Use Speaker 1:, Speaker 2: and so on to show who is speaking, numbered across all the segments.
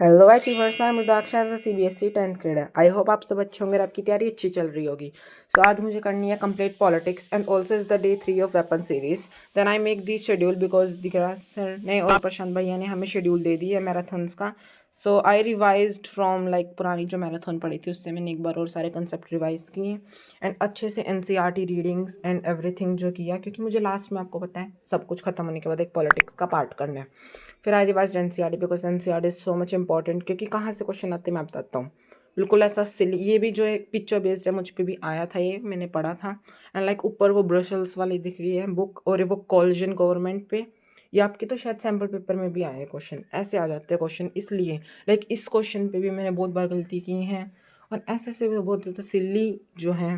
Speaker 1: Hello achievers, मैं मृदाक्षा as CBSE 10th grade है। I hope आप सब अच्छे होंगे और आपकी तैयारी अच्छी चल रही होगी। सो आज मुझे करनी है complete politics and also is the day 3 of weapon series. Then I make the schedule because दिखरा सर ने और प्रशांत भैया ने हमें शेड्यूल दे दी है मैराथन्स का। सो आई रिवाइज्ड फ्रॉम लाइक पुरानी जो मैराथन पढ़ी थी उससे मैंने एक बार और सारे कंसेप्ट रिवाइज किए एंड अच्छे से NCERT रीडिंग्स एंड एवरीथिंग जो किया, क्योंकि मुझे लास्ट में आपको पता है सब कुछ खत्म होने के बाद एक पॉलिटिक्स का पार्ट करना है। फिर I revise NCERT because NCERT is so much important, क्योंकि कहाँ से क्वेश्चन आते हैं मैं बताता हूँ। बिल्कुल ऐसा सिली, ये भी जो एक पिक्चर बेस्ड है मुझ पे भी आया था, ये मैंने पढ़ा था। एंड लाइक ऊपर वो ब्रशल्स वाली दिख रही है बुक और वो कॉलेजन गवर्नमेंट पे, ये आपके तो शायद सैम्पल पेपर में भी आए हैं क्वेश्चन, ऐसे आ जाते हैं क्वेश्चन। इसलिए लाइक इस क्वेश्चन पे भी मैंने बहुत बार गलती की है और ऐसे ऐसे भी बहुत ज़्यादा सिली जो हैं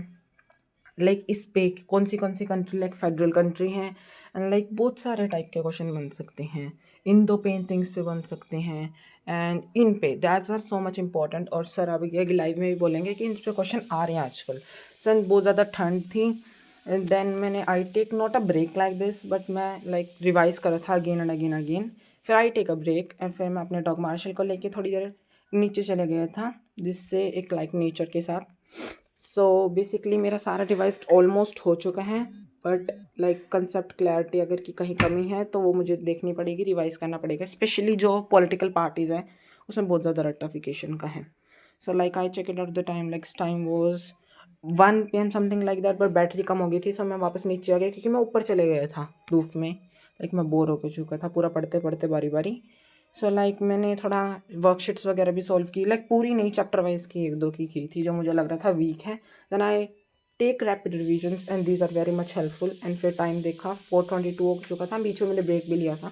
Speaker 1: लाइक इस पे कौन सी कंट्री लाइक फेडरल कंट्री हैं एंड लाइक बहुत सारे टाइप के क्वेश्चन बन सकते हैं। इन दो पेंटिंग्स पे बन सकते हैं एंड इन पे that's are so much important. और सर अभी लाइव में भी बोलेंगे कि इन पे क्वेश्चन आ रहे हैं आजकल। सर बहुत ज़्यादा ठंड थी, देन मैंने I take not a break like this but मैं लाइक रिवाइज कर रहा था अगेन एंड अगेन अगेन। फिर I take a break and फिर मैं अपने डॉग मार्शल को लेके थोड़ी देर नीचे चले गया था, जिससे एक लाइक नेचर के साथ। सो बेसिकली मेरा सारा रिवाइज ऑलमोस्ट हो चुका है, बट लाइक कंसेप्ट क्लैरिटी अगर की कहीं कमी है तो वो मुझे देखनी पड़ेगी, रिवाइज करना पड़ेगा। स्पेशली जो पॉलिटिकल पार्टीज़ हैं उसमें बहुत ज़्यादा रट्टाफिकेशन का है। So like I check it out the time, like time was 1 PM something like that, but battery कम हो गई थी। सो मैं वापस नीचे आ गया क्योंकि मैं ऊपर चले गया था धूप में। लाइक मैं बोर होकर चुका था पूरा पढ़ते पढ़ते बारी बारी। सो लाइक मैंने थोड़ा वर्कशीट्स वगैरह भी सॉल्व की, लाइक पूरी नहीं चैप्टर वाइज की, एक दो की थी जो मुझे लग रहा था वीक है। Then I take rapid revisions and these are very much helpful. And फिर टाइम देखा 4:22 हो चुका था, बीच में मैंने ब्रेक भी लिया था।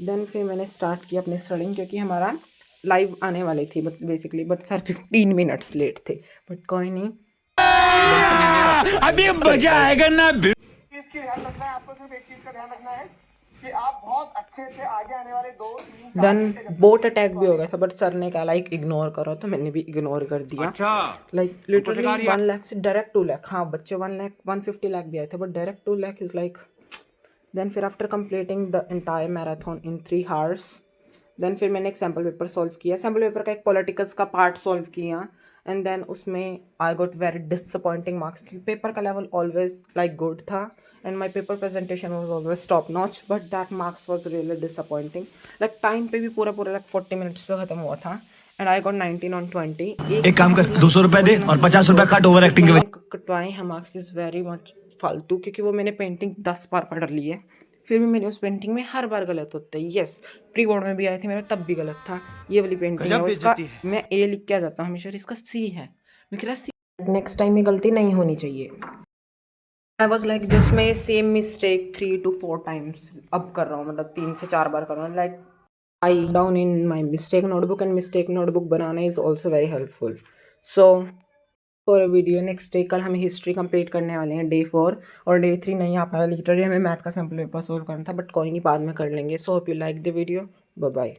Speaker 1: देन फिर मैंने स्टार्ट किया अपनी स्टडिंग, क्योंकि हमारा लाइव आने वाली थी but basically but sir 15 minutes late थे, बट कोई नहीं।
Speaker 2: अभी मजा आएगा ना।
Speaker 3: चीज की ध्यान रखना है आपको, सिर्फ एक चीज का ध्यान रखना है कि आप बहुत अच्छे से आगे आने वाले 2-3-4
Speaker 1: देन बोट अटैक भी हो गया था, बट सर ने कहा लाइक इग्नोर करो, तो मैंने भी इग्नोर कर दिया।
Speaker 2: अच्छा,
Speaker 1: लाइक लिटरली 1 लाख से डायरेक्ट 2 लाख, हाँ बच्चे 1 लाख 150 लाख भी आए थे, but direct 2 lakh is like. Then फिर after completing the entire marathon in 3 hours, then फिर मैंने एक सैम्पल पेपर सॉल्व किया। सैम्पल पेपर का एक पॉलिटिकल्स का पार्ट सॉल्व किया एंड देन उसमें I got very disappointing marks, क्योंकि पेपर का लेवल ऑलवेज लाइक गुड था and my paper presentation was always top notch, but that marks was really disappointing. Like time पे भी पूरा like 40 minutes पे ख़त्म हुआ था एंड आई गॉट 19 on 20।
Speaker 2: एक काम कर 200 रुपए दे और 50 रुपए काट ओवर एक्टिंग के वजह।
Speaker 1: कटवाए हैं मार्क्स इज़ वेरी मच फालतू, क्योंकि वो मैंने पेंटिंग 10 बार पढ़ ली है, फिर भी मेरे उस पेंटिंग में हर बार गलत होता है। यस, प्री बोर्ड में भी आए थे मेरा, तब भी गलत था। ये वाली पेंटिंग है उसका मैं A लिख के आ जाता हूँ हमेशा, इसका C है। मैं कह रहा C, नेक्स्ट टाइम ये गलती नहीं होनी चाहिए। आई वॉज लाइक दिस, मैं सेम मिस्टेक 3 to 4 times अब कर रहा हूँ, मतलब 3 से 4 बार कर रहा हूँ। Like I down in my mistake notebook and mistake notebook banana is also very helpful. So for a video next day, कल हम हिस्ट्री कंप्लीट करने वाले हैं डे 4, और डे 3 नहीं आ पाया लिटरली, हमें मैथ का सैम्पल पेपर सोल्व करना था, बट कोई नहीं बाद में कर लेंगे। So hope you like the video, bye bye.